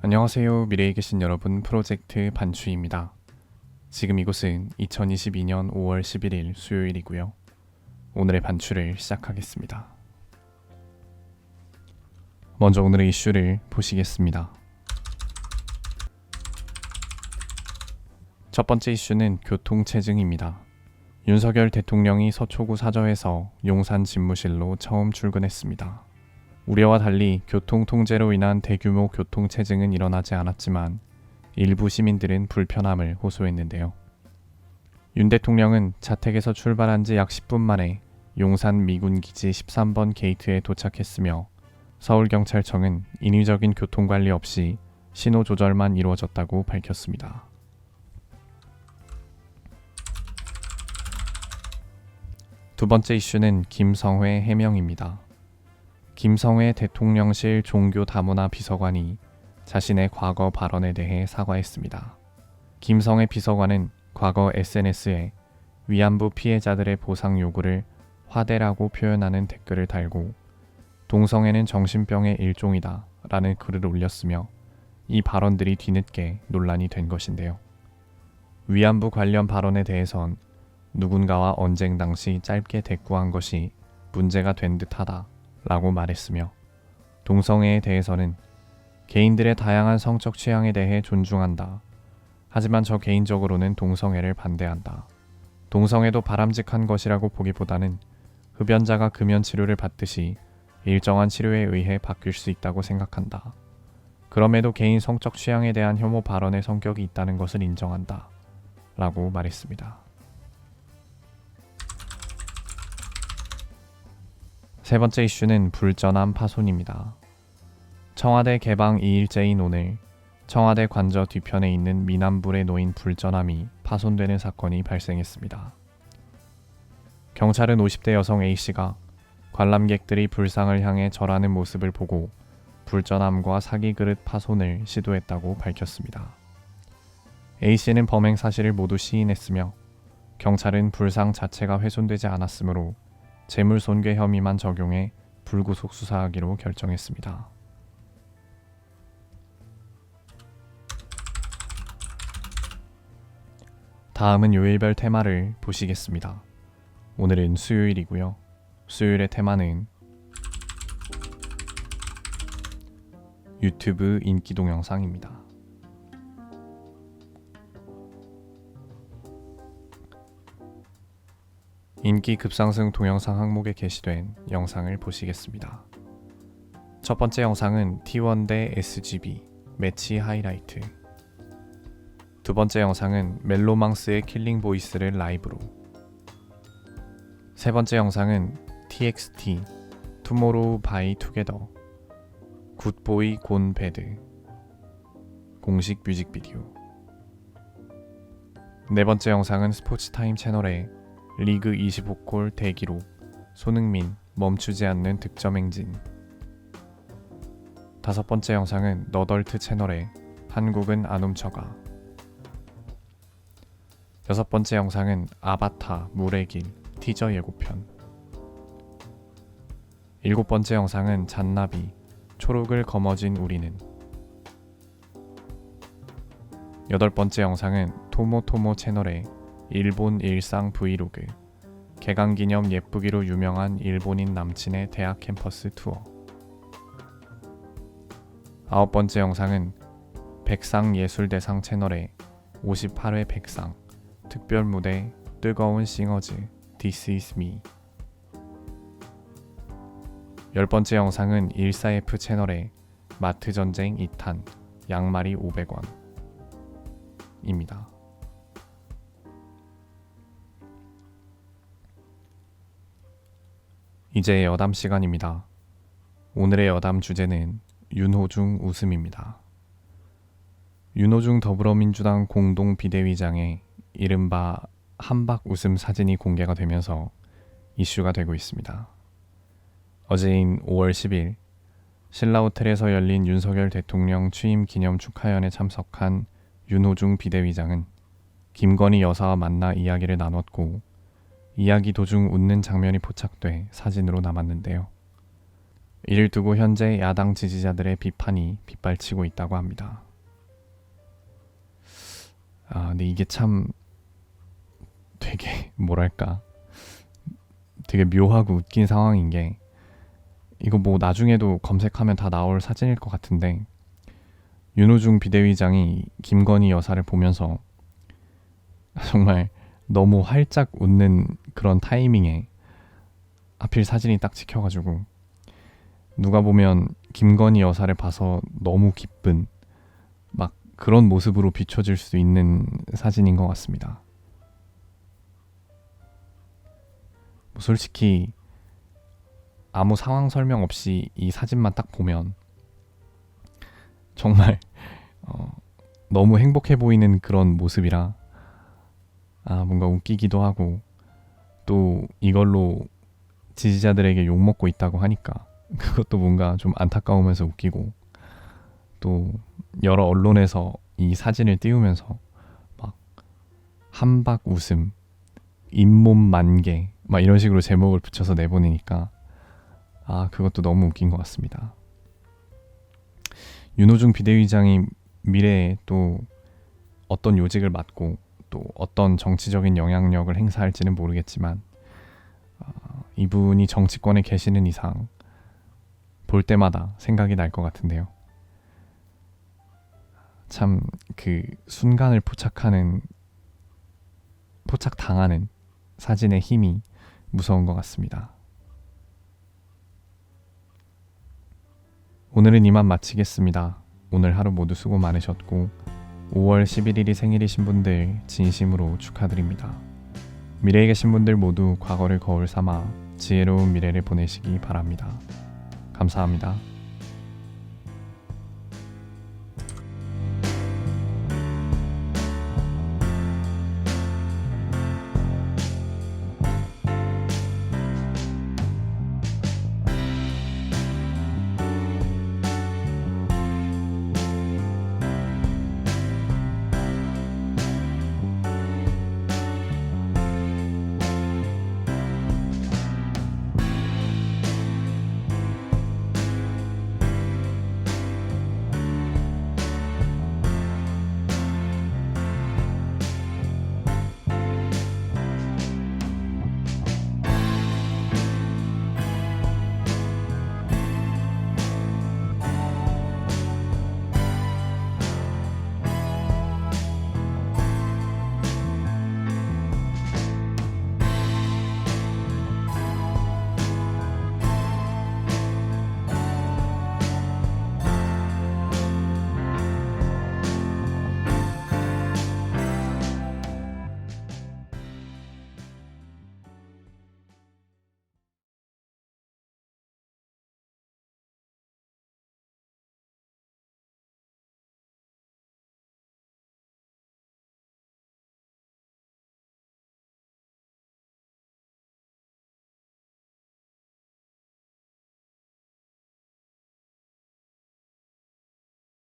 안녕하세요. 미래에 계신 여러분, 프로젝트 반추입니다. 지금 이곳은 2022년 5월 11일 수요일이고요. 오늘의 반추를 시작하겠습니다. 먼저 오늘의 이슈를 보시겠습니다. 첫 번째 이슈는 교통체증입니다. 윤석열 대통령이 서초구 사저에서 용산 집무실로 처음 출근했습니다. 우려와 달리 교통 통제로 인한 대규모 교통체증은 일어나지 않았지만 일부 시민들은 불편함을 호소했는데요. 윤 대통령은 자택에서 출발한 지 약 10분 만에 용산 미군기지 13번 게이트에 도착했으며 서울경찰청은 인위적인 교통관리 없이 신호 조절만 이루어졌다고 밝혔습니다. 두 번째 이슈는 김성회 해명입니다. 김성회 대통령실 종교다문화 비서관이 자신의 과거 발언에 대해 사과했습니다. 김성회 비서관은 과거 SNS에 위안부 피해자들의 보상 요구를 화대라고 표현하는 댓글을 달고 동성애는 정신병의 일종이다 라는 글을 올렸으며 이 발언들이 뒤늦게 논란이 된 것인데요. 위안부 관련 발언에 대해선 누군가와 언쟁 당시 짧게 대꾸한 것이 문제가 된 듯하다 라고 말했으며 동성애에 대해서는 개인들의 다양한 성적 취향에 대해 존중한다. 하지만 저 개인적으로는 동성애를 반대한다. 동성애도 바람직한 것이라고 보기보다는 흡연자가 금연 치료를 받듯이 일정한 치료에 의해 바뀔 수 있다고 생각한다. 그럼에도 개인 성적 취향에 대한 혐오 발언의 성격이 있다는 것을 인정한다. 라고 말했습니다. 세 번째 이슈는 불전함 파손입니다. 청와대 개방 2일째인 오늘 청와대 관저 뒤편에 있는 미남불에 놓인 불전함이 파손되는 사건이 발생했습니다. 경찰은 50대 여성 A씨가 관람객들이 불상을 향해 절하는 모습을 보고 불전함과 사기 그릇 파손을 시도했다고 밝혔습니다. A씨는 범행 사실을 모두 시인했으며 경찰은 불상 자체가 훼손되지 않았으므로 재물손괴 혐의만 적용해 불구속 수사하기로 결정했습니다. 다음은 요일별 테마를 보시겠습니다. 오늘은 수요일이고요. 수요일의 테마는 유튜브 인기 동영상입니다. 인기 급상승 동영상 항목에 게시된 영상을 보시겠습니다. 첫 번째 영상은 T1 대 SGB 매치 하이라이트. 두 번째 영상은 멜로망스의 킬링 보이스를 라이브로. 세 번째 영상은 TXT 투모로우 바이 투게더 굿보이 곤 배드 공식 뮤직비디오. 네 번째 영상은 스포츠타임 채널의 리그 25골 대기록 손흥민 멈추지 않는 득점 행진. 다섯 번째 영상은 너덜트 채널의 한국은 안 훔쳐가. 여섯 번째 영상은 아바타 물의 길 티저 예고편. 일곱 번째 영상은 잔나비 초록을 거머쥔 우리는. 여덟 번째 영상은 토모토모 채널의 일본 일상 브이로그 개강기념 예쁘기로 유명한 일본인 남친의 대학 캠퍼스 투어. 아홉 번째 영상은 백상예술대상 채널의 58회 백상 특별 무대 뜨거운 싱어즈 This is me. 열 번째 영상은 14F 채널의 마트전쟁 2탄 양말이 500원 입니다. 이제 여담 시간입니다. 오늘의 여담 주제는 윤호중 웃음입니다. 윤호중 더불어민주당 공동 비대위장의 이른바 한박 웃음 사진이 공개가 되면서 이슈가 되고 있습니다. 어제인 5월 10일 신라호텔에서 열린 윤석열 대통령 취임 기념 축하연에 참석한 윤호중 비대위장은 김건희 여사와 만나 이야기를 나눴고 이야기 도중 웃는 장면이 포착돼 사진으로 남았는데요. 이를 두고 현재 야당 지지자들의 비판이 빗발치고 있다고 합니다. 근데 이게 참 되게 뭐랄까 되게 묘하고 웃긴 상황인 게, 이거 뭐 나중에도 검색하면 다 나올 사진일 것 같은데, 윤호중 비대위장이 김건희 여사를 보면서 정말 너무 활짝 웃는 그런 타이밍에 하필 사진이 딱 찍혀가지고, 누가 보면 김건희 여사를 봐서 너무 기쁜 막 그런 모습으로 비춰질 수 있는 사진인 것 같습니다. 뭐 솔직히 아무 상황 설명 없이 이 사진만 딱 보면 정말 너무 행복해 보이는 그런 모습이라 뭔가 웃기기도 하고, 또 이걸로 지지자들에게 욕먹고 있다고 하니까 그것도 뭔가 좀 안타까우면서 웃기고, 또 여러 언론에서 이 사진을 띄우면서 막 한박 웃음, 잇몸 만개 막 이런 식으로 제목을 붙여서 내보내니까 그것도 너무 웃긴 것 같습니다. 윤호중 비대위장이 미래에 또 어떤 요직을 맡고 또 어떤 정치적인 영향력을 행사할지는 모르겠지만, 이분이 정치권에 계시는 이상 볼 때마다 생각이 날 것 같은데요. 참 그 순간을 포착당하는 사진의 힘이 무서운 것 같습니다. 오늘은 이만 마치겠습니다. 오늘 하루 모두 수고 많으셨고 5월 11일이 생일이신 분들 진심으로 축하드립니다. 미래에 계신 분들 모두 과거를 거울 삼아 지혜로운 미래를 보내시기 바랍니다. 감사합니다.